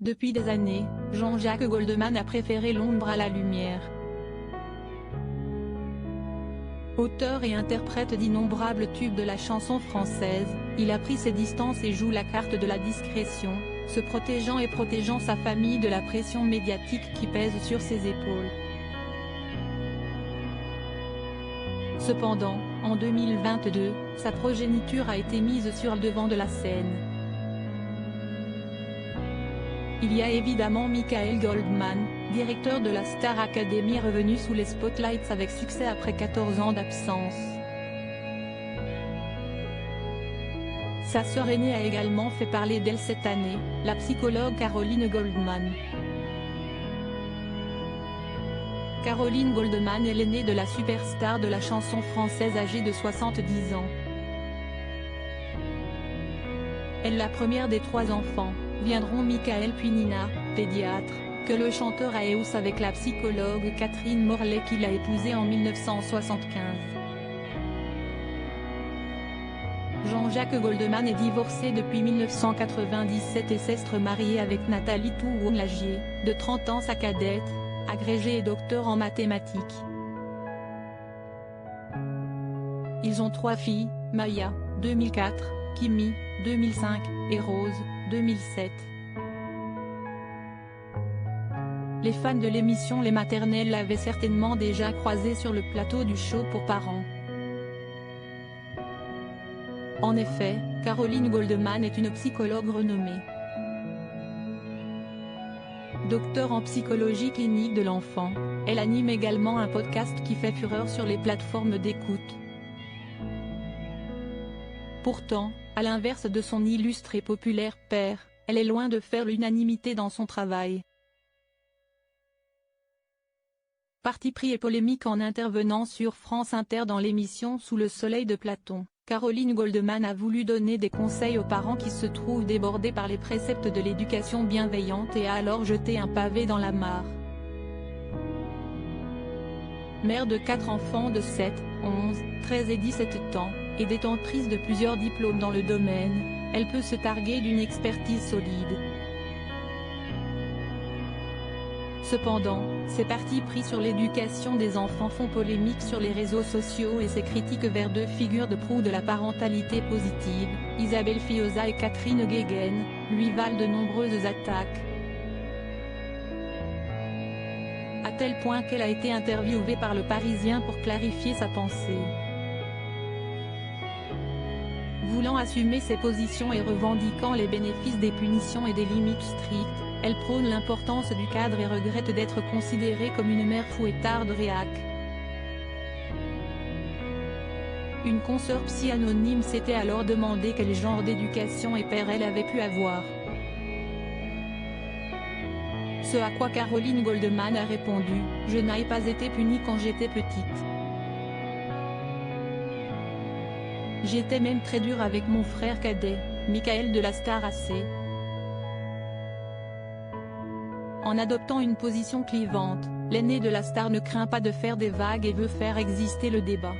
Depuis des années, Jean-Jacques Goldman a préféré l'ombre à la lumière. Auteur et interprète d'innombrables tubes de la chanson française, il a pris ses distances et joue la carte de la discrétion, se protégeant et protégeant sa famille de la pression médiatique qui pèse sur ses épaules. Cependant, en 2022, sa progéniture a été mise sur le devant de la scène. Il y a évidemment Michael Goldman, directeur de la Star Academy revenu sous les spotlights avec succès après 14 ans d'absence. Sa sœur aînée a également fait parler d'elle cette année, la psychologue Caroline Goldman. Caroline Goldman est l'aînée de la superstar de la chanson française âgée de 70 ans. Elle est la première des 3 enfants, viendront Michael puis Nina, pédiatre, que le chanteur a épousé avec la psychologue Catherine Morlet qu'il a épousée en 1975. Jean-Jacques Goldman est divorcé depuis 1997 et s'est remarié avec Nathalie Tourlagier, de 30 ans sa cadette, agrégée et docteur en mathématiques. Ils ont 3 filles, Maya, 2004, Kimi, 2005, et Rose, 2007. Les fans de l'émission Les Maternelles l'avaient certainement déjà croisé sur le plateau du show pour parents. En effet, Caroline Goldman est une psychologue renommée. Docteur en psychologie clinique de l'enfant, elle anime également un podcast qui fait fureur sur les plateformes d'écoute. Pourtant, à l'inverse de son illustre et populaire père, elle est loin de faire l'unanimité dans son travail. Parti pris et polémique en intervenant sur France Inter dans l'émission Sous le soleil de Platon, Caroline Goldman a voulu donner des conseils aux parents qui se trouvent débordés par les préceptes de l'éducation bienveillante et a alors jeté un pavé dans la mare. Mère de 4 enfants de 7, 11, 13 et 17 ans, et détentrice de plusieurs diplômes dans le domaine, elle peut se targuer d'une expertise solide. Cependant, ses partis pris sur l'éducation des enfants font polémique sur les réseaux sociaux et ses critiques vers 2 figures de proue de la parentalité positive, Isabelle Fioza et Catherine Guéguen, lui valent de nombreuses attaques. À tel point qu'elle a été interviewée par Le Parisien pour clarifier sa pensée. Voulant assumer ses positions et revendiquant les bénéfices des punitions et des limites strictes, elle prône l'importance du cadre et regrette d'être considérée comme une mère fouettarde réac. Une consoeur psy anonyme s'était alors demandé quel genre d'éducation et père elle avait pu avoir. Ce à quoi Caroline Goldman a répondu « Je n'ai pas été punie quand j'étais petite. J'étais même très dure avec mon frère cadet, Michael de la Star AC. » En adoptant une position clivante, l'aîné de la star ne craint pas de faire des vagues et veut faire exister le débat.